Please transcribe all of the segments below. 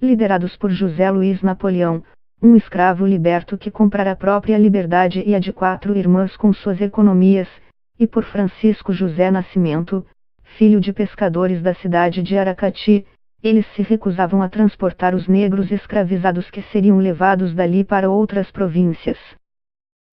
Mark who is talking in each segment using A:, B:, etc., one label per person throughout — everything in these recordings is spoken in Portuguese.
A: liderados por José Luiz Napoleão, um escravo liberto que comprara a própria liberdade e a de 4 irmãs com suas economias, e por Francisco José Nascimento, filho de pescadores da cidade de Aracati. Eles se recusavam a transportar os negros escravizados que seriam levados dali para outras províncias.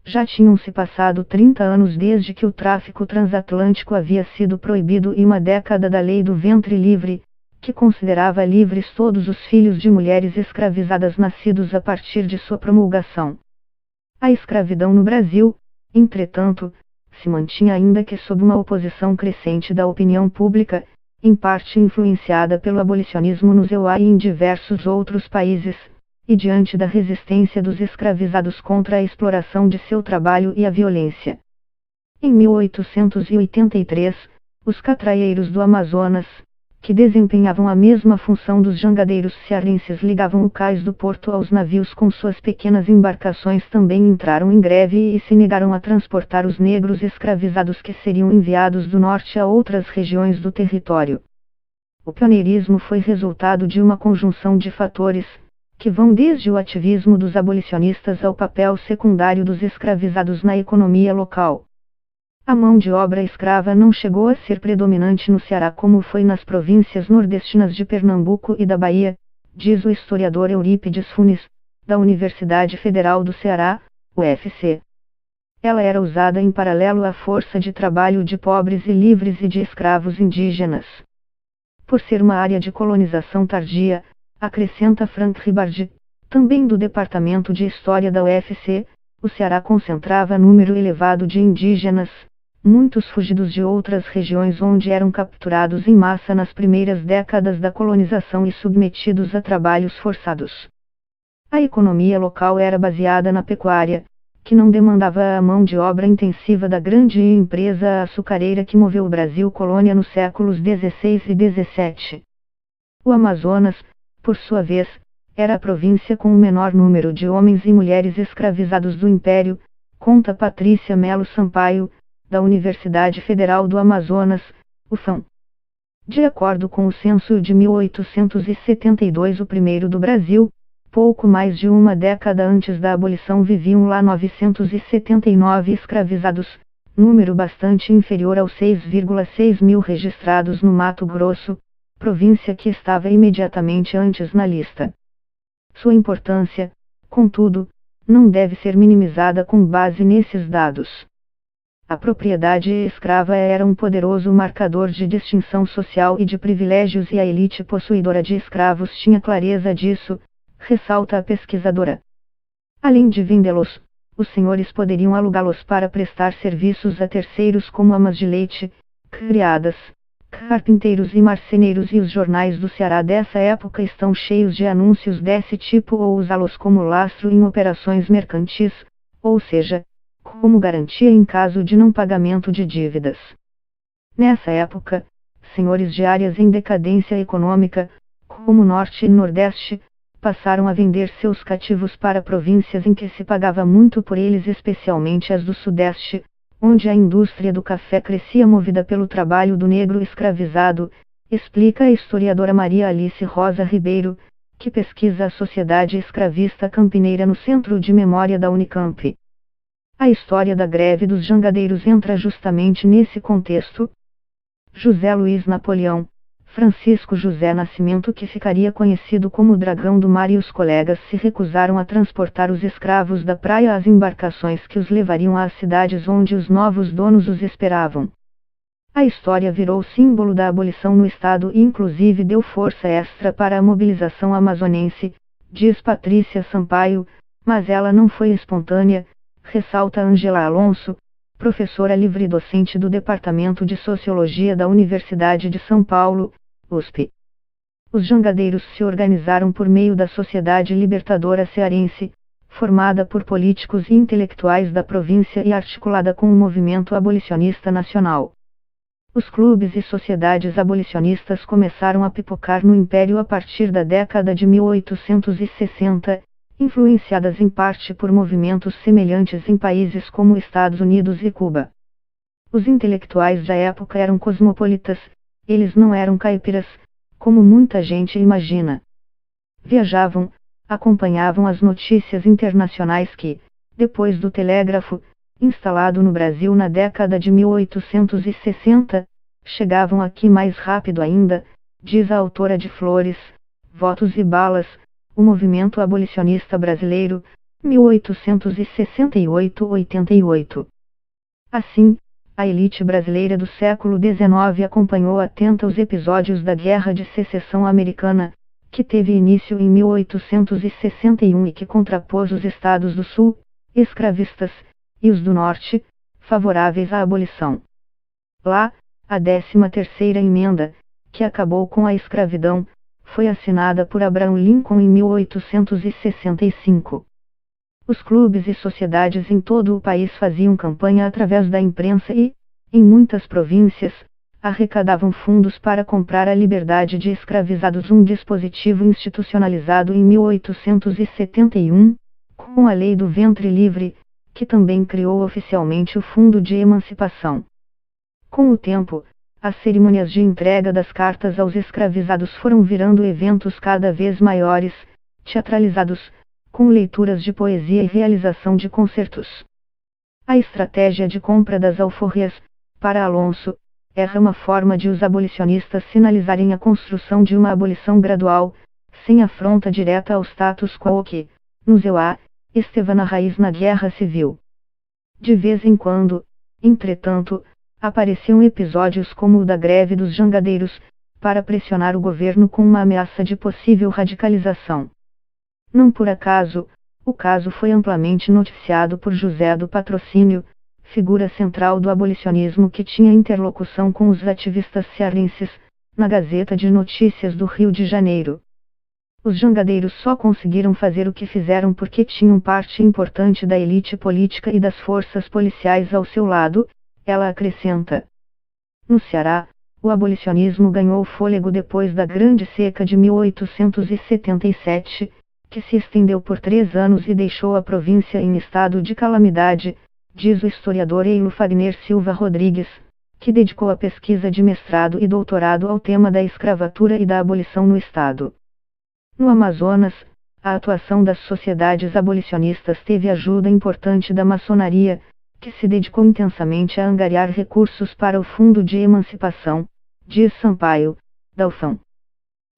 A: Já tinham se passado 30 anos desde que o tráfico transatlântico havia sido proibido e uma década da lei do ventre livre, que considerava livres todos os filhos de mulheres escravizadas nascidos a partir de sua promulgação. A escravidão no Brasil, entretanto, se mantinha ainda que sob uma oposição crescente da opinião pública, em parte influenciada pelo abolicionismo no EUA e em diversos outros países, e diante da resistência dos escravizados contra a exploração de seu trabalho e a violência. Em 1883, os catraieiros do Amazonas, que desempenhavam a mesma função dos jangadeiros cearenses, ligavam o cais do porto aos navios com suas pequenas embarcações, também entraram em greve e se negaram a transportar os negros escravizados que seriam enviados do norte a outras regiões do território. O pioneirismo foi resultado de uma conjunção de fatores, que vão desde o ativismo dos abolicionistas ao papel secundário dos escravizados na economia local. A mão de obra escrava não chegou a ser predominante no Ceará como foi nas províncias nordestinas de Pernambuco e da Bahia, diz o historiador Eurípides Funes, da Universidade Federal do Ceará, UFC. Ela era usada em paralelo à força de trabalho de pobres e livres e de escravos indígenas. Por ser uma área de colonização tardia, acrescenta Frank Ribardi, também do Departamento de História da UFC, o Ceará concentrava número elevado de indígenas, muitos fugidos de outras regiões onde eram capturados em massa nas primeiras décadas da colonização e submetidos a trabalhos forçados. A economia local era baseada na pecuária, que não demandava a mão de obra intensiva da grande empresa açucareira que moveu o Brasil colônia nos séculos XVI e XVII. O Amazonas, por sua vez, era a província com o menor número de homens e mulheres escravizados do Império, conta Patrícia Melo Sampaio, da Universidade Federal do Amazonas, UFAM. De acordo com o censo de 1872, o primeiro do Brasil, pouco mais de uma década antes da abolição viviam lá 979 escravizados, número bastante inferior aos 6,6 mil registrados no Mato Grosso, província que estava imediatamente antes na lista. Sua importância, contudo, não deve ser minimizada com base nesses dados. A propriedade escrava era um poderoso marcador de distinção social e de privilégios e a elite possuidora de escravos tinha clareza disso, ressalta a pesquisadora. Além de vendê-los, os senhores poderiam alugá-los para prestar serviços a terceiros como amas de leite, criadas, carpinteiros e marceneiros, e os jornais do Ceará dessa época estão cheios de anúncios desse tipo, ou usá-los como lastro em operações mercantis, ou seja, como garantia em caso de não pagamento de dívidas. Nessa época, senhores de áreas em decadência econômica, como Norte e Nordeste, passaram a vender seus cativos para províncias em que se pagava muito por eles, especialmente as do Sudeste, onde a indústria do café crescia movida pelo trabalho do negro escravizado, explica a historiadora Maria Alice Rosa Ribeiro, que pesquisa a sociedade escravista campineira no Centro de Memória da Unicamp. A história da greve dos jangadeiros entra justamente nesse contexto. José Luiz Napoleão, Francisco José Nascimento, que ficaria conhecido como o Dragão do Mar, e os colegas se recusaram a transportar os escravos da praia às embarcações que os levariam às cidades onde os novos donos os esperavam. A história virou símbolo da abolição no estado e inclusive deu força extra para a mobilização amazonense, diz Patrícia Sampaio, mas ela não foi espontânea, ressalta Ângela Alonso, professora livre-docente do Departamento de Sociologia da Universidade de São Paulo, USP. Os jangadeiros se organizaram por meio da Sociedade Libertadora Cearense, formada por políticos e intelectuais da província e articulada com o movimento abolicionista nacional. Os clubes e sociedades abolicionistas começaram a pipocar no Império a partir da década de 1860, influenciadas em parte por movimentos semelhantes em países como Estados Unidos e Cuba. Os intelectuais da época eram cosmopolitas, eles não eram caipiras, como muita gente imagina. viajavam, acompanhavam as notícias internacionais que, depois do telégrafo, instalado no Brasil na década de 1860, chegavam aqui mais rápido ainda, diz a autora de Flores, Votos e Balas, o movimento abolicionista brasileiro, 1868-88. Assim, a elite brasileira do século XIX acompanhou atenta os episódios da Guerra de Secessão Americana, que teve início em 1861 e que contrapôs os estados do Sul, escravistas, e os do Norte, favoráveis à abolição. Lá, a 13ª emenda, que acabou com a escravidão, foi assinada por Abraham Lincoln em 1865. Os clubes e sociedades em todo o país faziam campanha através da imprensa e, em muitas províncias, arrecadavam fundos para comprar a liberdade de escravizados, um dispositivo institucionalizado em 1871, com a Lei do Ventre Livre, que também criou oficialmente o Fundo de Emancipação. Com o tempo, as cerimônias de entrega das cartas aos escravizados foram virando eventos cada vez maiores, teatralizados, com leituras de poesia e realização de concertos. A estratégia de compra das alforrias, para Alonso, era uma forma de os abolicionistas sinalizarem a construção de uma abolição gradual, sem afronta direta ao status quo que, no EUA, esteve na raiz na Guerra Civil. De vez em quando, entretanto, apareciam episódios como o da greve dos jangadeiros, para pressionar o governo com uma ameaça de possível radicalização. Não por acaso, o caso foi amplamente noticiado por José do Patrocínio, figura central do abolicionismo que tinha interlocução com os ativistas cearenses, na Gazeta de Notícias do Rio de Janeiro. Os jangadeiros só conseguiram fazer o que fizeram porque tinham parte importante da elite política e das forças policiais ao seu lado, ela acrescenta. No Ceará, o abolicionismo ganhou fôlego depois da Grande Seca de 1877, que se estendeu por 3 anos e deixou a província em estado de calamidade, diz o historiador Eilo Fagner Silva Rodrigues, que dedicou a pesquisa de mestrado e doutorado ao tema da escravatura e da abolição no estado. No Amazonas, a atuação das sociedades abolicionistas teve ajuda importante da maçonaria, que se dedicou intensamente a angariar recursos para o Fundo de Emancipação, diz Sampaio, da UFAM.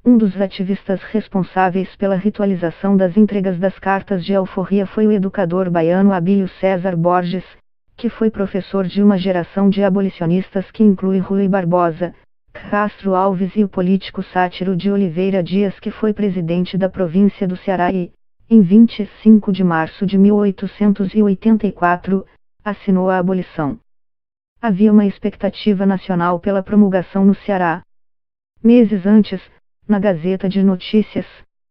A: Um dos ativistas responsáveis pela ritualização das entregas das cartas de alforria foi o educador baiano Abílio César Borges, que foi professor de uma geração de abolicionistas que inclui Rui Barbosa, Castro Alves e o político Sátiro de Oliveira Dias, que foi presidente da província do Ceará e, em 25 de março de 1884, assinou a abolição. Havia uma expectativa nacional pela promulgação no Ceará. Meses antes, na Gazeta de Notícias,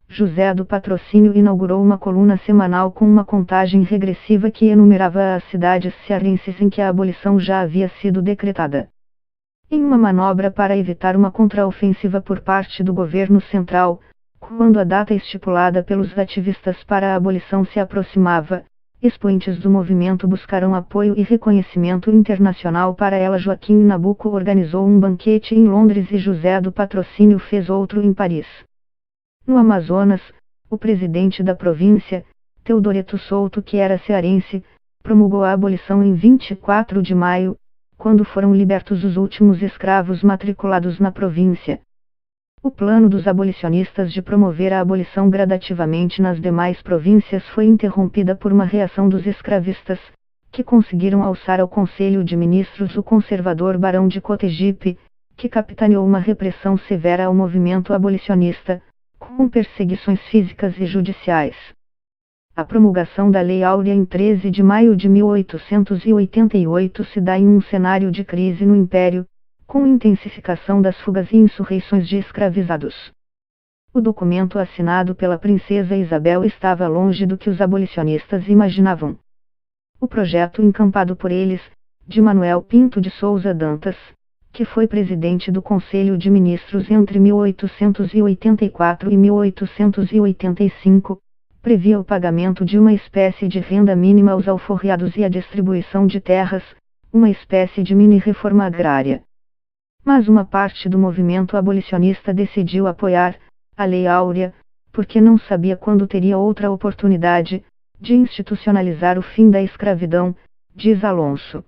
A: José do Patrocínio inaugurou uma coluna semanal com uma contagem regressiva que enumerava as cidades cearenses em que a abolição já havia sido decretada. Em uma manobra para evitar uma contraofensiva por parte do governo central, quando a data estipulada pelos ativistas para a abolição se aproximava, expoentes do movimento buscaram apoio e reconhecimento internacional para ela. Joaquim Nabuco organizou um banquete em Londres e José do Patrocínio fez outro em Paris. No Amazonas, o presidente da província, Teodoreto Souto, que era cearense, promulgou a abolição em 24 de maio, quando foram libertos os últimos escravos matriculados na província. O plano dos abolicionistas de promover a abolição gradativamente nas demais províncias foi interrompida por uma reação dos escravistas, que conseguiram alçar ao Conselho de Ministros o conservador Barão de Cotegipe, que capitaneou uma repressão severa ao movimento abolicionista, com perseguições físicas e judiciais. A promulgação da Lei Áurea em 13 de maio de 1888 se dá em um cenário de crise no Império, com intensificação das fugas e insurreições de escravizados. O documento assinado pela princesa Isabel estava longe do que os abolicionistas imaginavam. O projeto encampado por eles, de Manuel Pinto de Souza Dantas, que foi presidente do Conselho de Ministros entre 1884 e 1885, previa o pagamento de uma espécie de renda mínima aos alforriados e a distribuição de terras, uma espécie de mini-reforma agrária. Mas uma parte do movimento abolicionista decidiu apoiar a Lei Áurea, porque não sabia quando teria outra oportunidade de institucionalizar o fim da escravidão, diz Alonso.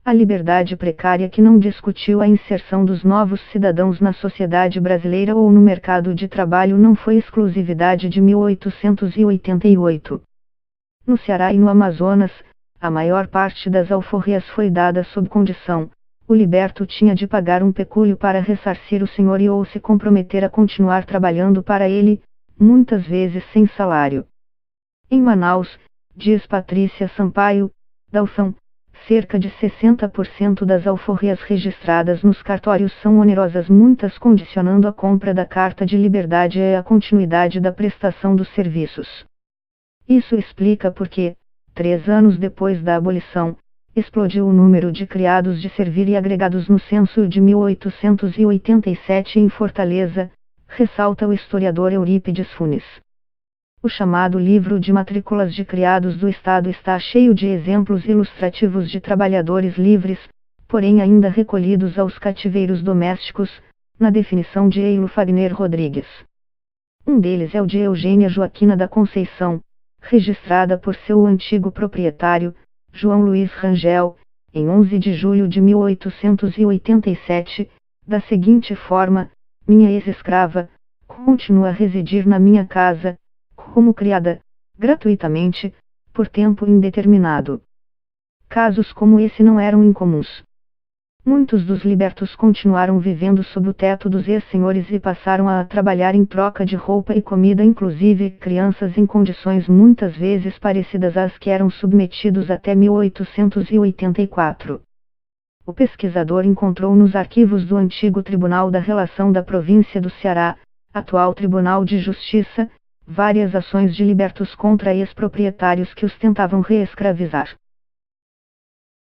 A: A liberdade precária que não discutiu a inserção dos novos cidadãos na sociedade brasileira ou no mercado de trabalho não foi exclusividade de 1888. No Ceará e no Amazonas, a maior parte das alforrias foi dada sob condição: o liberto tinha de pagar um pecúlio para ressarcir o senhor e ou se comprometer a continuar trabalhando para ele, muitas vezes sem salário. Em Manaus, diz Patrícia Sampaio, Dalção, cerca de 60% das alforrias registradas nos cartórios são onerosas, muitas condicionando a compra da carta de liberdade e a continuidade da prestação dos serviços. Isso explica porque, 3 anos depois da abolição, explodiu o número de criados de servir e agregados no censo de 1887 em Fortaleza, ressalta o historiador Eurípides Funes. O chamado Livro de Matrículas de Criados do Estado está cheio de exemplos ilustrativos de trabalhadores livres, porém ainda recolhidos aos cativeiros domésticos, na definição de Eilo Fagner Rodrigues. Um deles é o de Eugênia Joaquina da Conceição, registrada por seu antigo proprietário, João Luiz Rangel, em 11 de julho de 1887, da seguinte forma: minha ex-escrava continua a residir na minha casa, como criada, gratuitamente, por tempo indeterminado. Casos como esse não eram incomuns. Muitos dos libertos continuaram vivendo sob o teto dos ex-senhores e passaram a trabalhar em troca de roupa e comida, inclusive crianças, em condições muitas vezes parecidas às que eram submetidos até 1884. O pesquisador encontrou nos arquivos do antigo Tribunal da Relação da Província do Ceará, atual Tribunal de Justiça, várias ações de libertos contra ex-proprietários que os tentavam reescravizar.